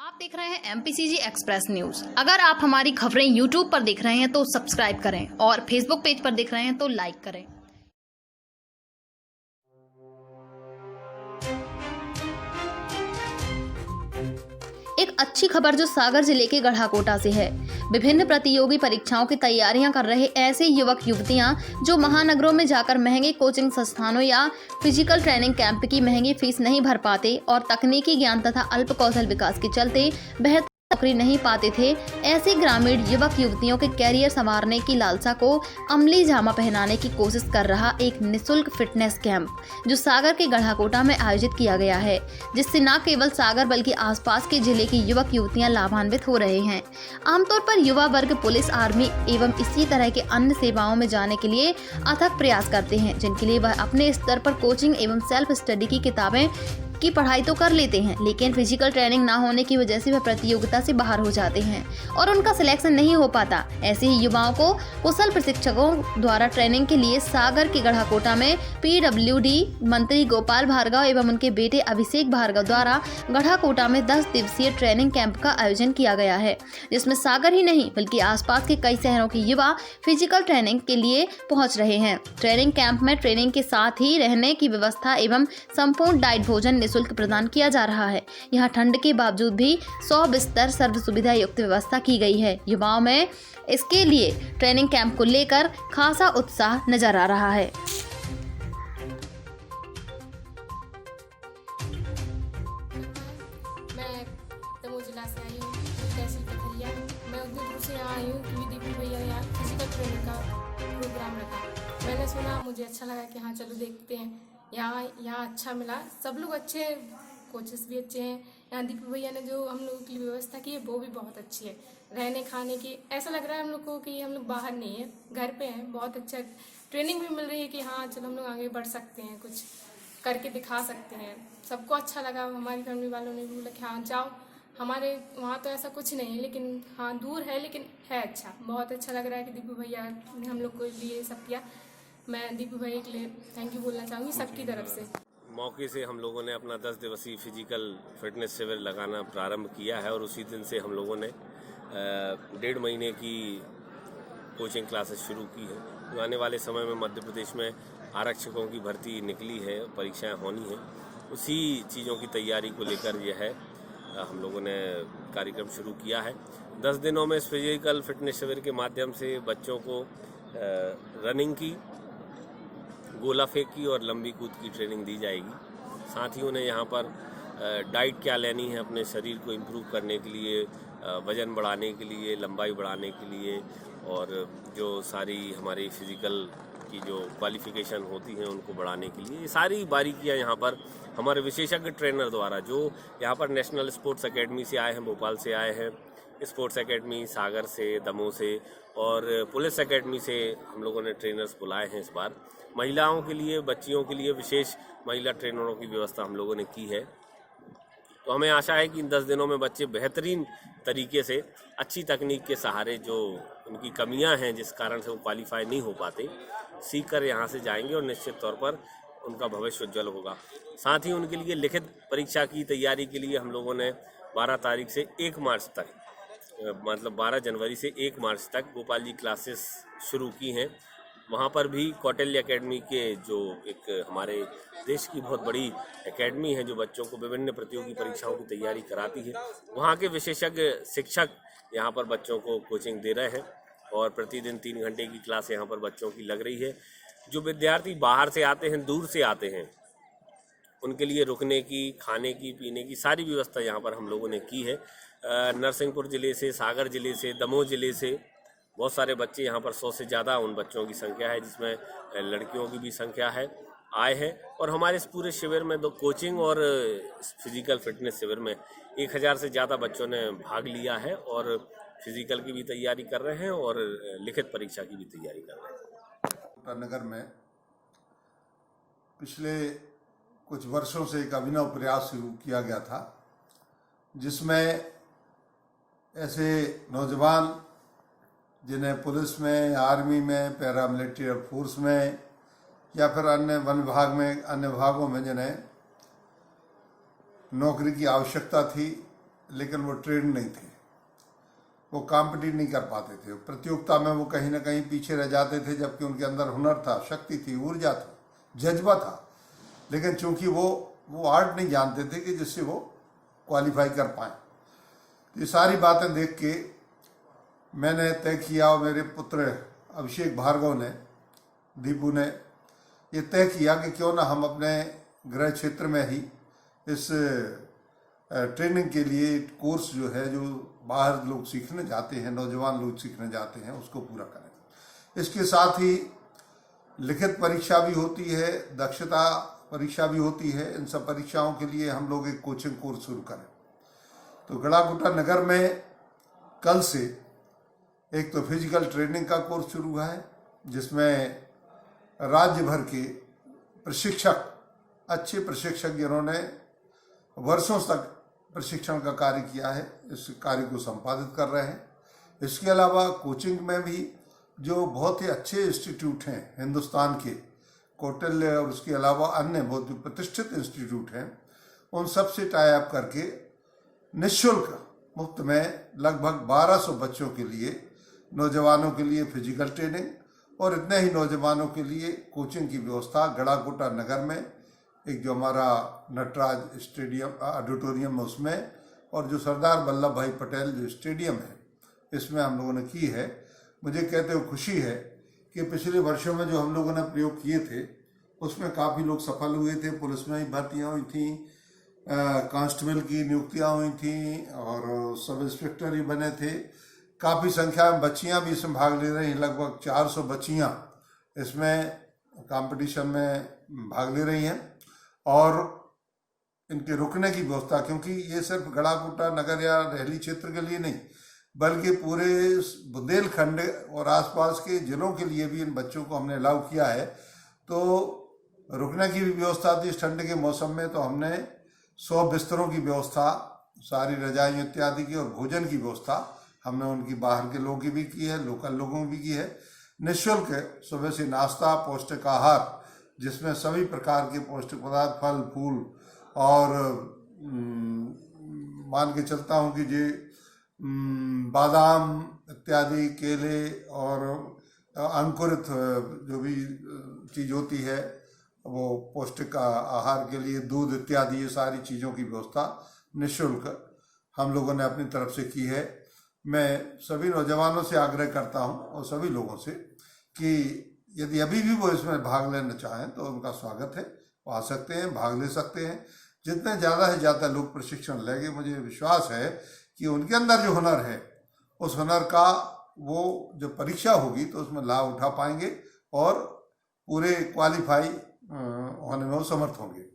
आप देख रहे हैं एमपीसीजी एक्सप्रेस न्यूज। अगर आप हमारी खबरें यूट्यूब पर देख रहे हैं तो सब्सक्राइब करें और फेसबुक पेज पर देख रहे हैं तो लाइक करें। एक अच्छी खबर जो सागर जिले के गढ़ाकोटा से है। विभिन्न प्रतियोगी परीक्षाओं की तैयारियां कर रहे ऐसे युवक युवतियां जो महानगरों में जाकर महंगे कोचिंग संस्थानों या फिजिकल ट्रेनिंग कैंप की महंगी फीस नहीं भर पाते और तकनीकी ज्ञान तथा अल्प कौशल विकास के चलते बेहतर नौकरी नहीं पाते थे, ऐसे ग्रामीण युवक युवतियों के कैरियर संवारने की लालसा को अमली जामा पहनाने की कोशिश कर रहा एक निःशुल्क फिटनेस कैंप जो सागर के गढ़ाकोटा में आयोजित किया गया है, जिससे न केवल सागर बल्कि आसपास के जिले की युवक युवतियां लाभान्वित हो रहे हैं। आमतौर पर युवा वर्ग पुलिस, आर्मी एवं इसी तरह के अन्य सेवाओं में जाने के लिए अथक प्रयास करते हैं, जिनके लिए वह अपने स्तर पर कोचिंग एवं सेल्फ स्टडी की किताबें की पढ़ाई तो कर लेते हैं, लेकिन फिजिकल ट्रेनिंग ना होने की वजह से वह प्रतियोगिता से बाहर हो जाते हैं और उनका सिलेक्शन नहीं हो पाता। ऐसे ही युवाओं को कुशल प्रशिक्षकों द्वारा ट्रेनिंग के लिए सागर के गढ़ाकोटा में पीडब्ल्यूडी मंत्री गोपाल भार्गव एवं उनके बेटे अभिषेक भार्गव द्वारा गढ़ाकोटा में 10 दिवसीय ट्रेनिंग कैंप का आयोजन किया गया है, जिसमें सागर ही नहीं बल्कि आसपास के कई शहरों के युवा फिजिकल ट्रेनिंग के लिए पहुंच रहे हैं। ट्रेनिंग कैंप में ट्रेनिंग के साथ ही रहने की व्यवस्था एवं संपूर्ण डाइट भोजन शुल्क प्रदान किया जा रहा है। यहाँ ठंड के बावजूद भी 100 बिस्तर सर्व सुविधा युक्त व्यवस्था की गई है। युवाओं में इसके लिए ट्रेनिंग कैंप को लेकर खासा उत्साह नजर आ रहा है। मैं दमोह जिला से आई हूँ, तहसील पथरिया। मैं उतनी दूर से यहाँ आई हूँ क्योंकि दीपू भैया ने यहाँ फिजिकल ट्रेनिंग का प्रोग्राम रखा। मैंने सुना, मुझे अच्छा लगा कि हाँ चलो देखते हैं। यहाँ अच्छा मिला, सब लोग अच्छे हैं, कोचेस भी अच्छे हैं। यहाँ दीपू भैया ने जो हम लोगों के लिए व्यवस्था की है वो भी बहुत अच्छी है। रहने खाने की ऐसा लग रहा है हम लोग को कि हम लोग बाहर नहीं है, घर पे हैं। बहुत अच्छा ट्रेनिंग भी मिल रही है कि हाँ चलो हम लोग आगे बढ़ सकते हैं, कुछ करके दिखा सकते हैं। सबको अच्छा लगा। हमारी फैमिली वालों ने भी बोला कि हाँ जाओ। हमारे वहाँ तो ऐसा कुछ नहीं है, लेकिन हाँ दूर है, लेकिन है अच्छा। बहुत अच्छा लग रहा है कि दीपू भैया ने हम लोग को लिए सब किया। मैं दीपू भैया के लिए थैंक यू बोलना चाहूँगी सबकी तरफ से। मौके से हम लोगों ने अपना 10 दिवसीय फिजिकल फिटनेस शिविर लगाना प्रारंभ किया है और उसी दिन से हम लोगों ने 1.5 महीने की कोचिंग क्लासेस शुरू की है। तो आने वाले समय में मध्य प्रदेश में आरक्षकों की भर्ती निकली है, परीक्षाएं होनी हैं, उसी चीज़ों की तैयारी को लेकर यह है हम लोगों ने कार्यक्रम शुरू किया है। 10 दिनों में इस फिजिकल फिटनेस शिविर के माध्यम से बच्चों को रनिंग की, गोला फेंक की और लंबी कूद की ट्रेनिंग दी जाएगी। साथ ही उन्हें यहाँ पर डाइट क्या लेनी है अपने शरीर को इम्प्रूव करने के लिए, वज़न बढ़ाने के लिए, लंबाई बढ़ाने के लिए और जो सारी हमारी फिज़िकल की जो क्वालिफ़िकेशन होती हैं उनको बढ़ाने के लिए, ये सारी बारीकियाँ यहाँ पर हमारे विशेषज्ञ ट्रेनर द्वारा, जो यहाँ पर नेशनल स्पोर्ट्स एकेडमी से आए हैं, भोपाल से आए हैं, स्पोर्ट्स एकेडमी सागर से, दमोह से और पुलिस एकेडमी से हम लोगों ने ट्रेनर्स बुलाए हैं। इस बार महिलाओं के लिए, बच्चियों के लिए विशेष महिला ट्रेनरों की व्यवस्था हम लोगों ने की है। तो हमें आशा है कि इन 10 दिनों में बच्चे बेहतरीन तरीके से अच्छी तकनीक के सहारे जो उनकी कमियां हैं जिस कारण से वो क्वालिफाई नहीं हो पाते, सीख कर यहाँ से जाएंगे और निश्चित तौर पर उनका भविष्य उज्जवल होगा। साथ ही उनके लिए लिखित परीक्षा की तैयारी के लिए हम लोगों ने 12 तारीख से 1 मार्च तक, मतलब 12 जनवरी से 1 मार्च तक गोपाल जी क्लासेस शुरू की हैं। वहाँ पर भी कौटिल्य एकेडमी के, जो एक हमारे देश की बहुत बड़ी एकेडमी है जो बच्चों को विभिन्न प्रतियोगी परीक्षाओं की तैयारी कराती है, वहाँ के विशेषज्ञ शिक्षक यहाँ पर बच्चों को कोचिंग दे रहे हैं और प्रतिदिन 3 घंटे की क्लास यहाँ पर बच्चों की लग रही है। जो विद्यार्थी बाहर से आते हैं, दूर से आते हैं, उनके लिए रुकने की, खाने की, पीने की सारी व्यवस्था यहाँ पर हम लोगों ने की है। नरसिंहपुर ज़िले से, सागर ज़िले से, दमोह ज़िले से बहुत सारे बच्चे यहाँ पर 100 से ज़्यादा उन बच्चों की संख्या है, जिसमें लड़कियों की भी संख्या है, आए हैं। और हमारे इस पूरे शिविर में 2 कोचिंग और फिजिकल फिटनेस शिविर में 1000 से ज़्यादा बच्चों ने भाग लिया है और फिजिकल की भी तैयारी कर रहे हैं और लिखित परीक्षा की भी तैयारी कर रहे हैं। नगर में पिछले कुछ वर्षों से एक अभिनव प्रयास शुरू किया गया था, जिसमें ऐसे नौजवान जिन्हें पुलिस में, आर्मी में, पैरामिलिट्री फोर्स में या फिर अन्य वन विभाग में, अन्य विभागों में जिन्हें नौकरी की आवश्यकता थी, लेकिन वो ट्रेन नहीं थे, वो कॉम्पिटिट नहीं कर पाते थे। प्रतियोगिता में वो कहीं ना कहीं पीछे रह जाते थे, जबकि उनके अंदर हुनर था, शक्ति थी, ऊर्जा था, जज्बा था, लेकिन चूंकि वो आर्ट नहीं जानते थे कि जिससे वो क्वालिफाई कर पाए। ये सारी बातें देख के मैंने तय किया और मेरे पुत्र अभिषेक भार्गव ने, दीपू ने ये तय किया कि क्यों ना हम अपने गृह क्षेत्र में ही इस ट्रेनिंग के लिए कोर्स जो है, जो बाहर लोग सीखने जाते हैं, नौजवान लोग सीखने जाते हैं, उसको पूरा करें। इसके साथ ही लिखित परीक्षा भी होती है, दक्षता परीक्षा भी होती है। इन सब परीक्षाओं के लिए हम लोग एक कोचिंग कोर्स शुरू करें। तो गढ़ाकोटा नगर में कल से एक तो फिजिकल ट्रेनिंग का कोर्स शुरू हुआ है, जिसमें राज्य भर के प्रशिक्षक, अच्छे प्रशिक्षक जिन्होंने वर्षों तक प्रशिक्षण का कार्य किया है, इस कार्य को संपादित कर रहे हैं। इसके अलावा कोचिंग में भी जो बहुत ही अच्छे इंस्टीट्यूट हैं हिंदुस्तान के, कौटिल्य और उसके अलावा अन्य बहुत प्रतिष्ठित इंस्टीट्यूट हैं, उन सब से टाई अप करके निःशुल्क मुफ्त में लगभग 1200 बच्चों के लिए, नौजवानों के लिए फिजिकल ट्रेनिंग और इतने ही नौजवानों के लिए कोचिंग की व्यवस्था गढ़ाकोटा नगर में, एक जो हमारा नटराज स्टेडियम ऑडिटोरियम है उसमें, और जो सरदार वल्लभ भाई पटेल जो स्टेडियम है, इसमें हम लोगों ने की है। मुझे कहते हुए खुशी है कि पिछले वर्षों में जो हम लोगों ने प्रयोग किए थे उसमें काफ़ी लोग सफल हुए थे। पुलिस में ही भर्तियाँ हुई थी, कांस्टेबल की नियुक्तियाँ हुई थी और सब इंस्पेक्टर ही बने थे। काफ़ी संख्या में बच्चियाँ भी इसमें भाग ले रही हैं, लगभग 400 बच्चियाँ इसमें कंपटीशन में भाग ले रही हैं। और इनके रुकने की व्यवस्था, क्योंकि ये सिर्फ गढ़ाकोटा नगर या रहली क्षेत्र के लिए नहीं, बल्कि पूरे बुंदेलखंड और आसपास के जिलों के लिए भी इन बच्चों को हमने अलाउ किया है। तो रुकने की भी व्यवस्था थी इस ठंड के मौसम में, तो हमने 100 बिस्तरों की व्यवस्था, सारी रजाई इत्यादि की, और भोजन की व्यवस्था हमने उनकी बाहर के लोगों की भी की है, लोकल लोगों की भी की है। निःशुल्क सुबह से नाश्ता, पौष्टिक आहार, जिसमें सभी प्रकार के पौष्टिक पदार्थ, फल फूल और मान के चलता हूँ कि जी बादाम इत्यादि, केले और अंकुरित जो भी चीज़ होती है वो पौष्टिक आहार के लिए, दूध इत्यादि, ये सारी चीज़ों की व्यवस्था निःशुल्क हम लोगों ने अपनी तरफ से की है। मैं सभी नौजवानों से आग्रह करता हूं और सभी लोगों से कि यदि अभी भी वो इसमें भाग लेना चाहें तो उनका स्वागत है, वो आ सकते हैं, भाग ले सकते हैं। जितने ज़्यादा से ज़्यादा लोग प्रशिक्षण लेंगे, मुझे विश्वास है कि उनके अंदर जो हुनर है, उस हुनर का वो जो परीक्षा होगी तो उसमें लाभ उठा पाएंगे और पूरे क्वालिफाई होने में वो समर्थ होंगे।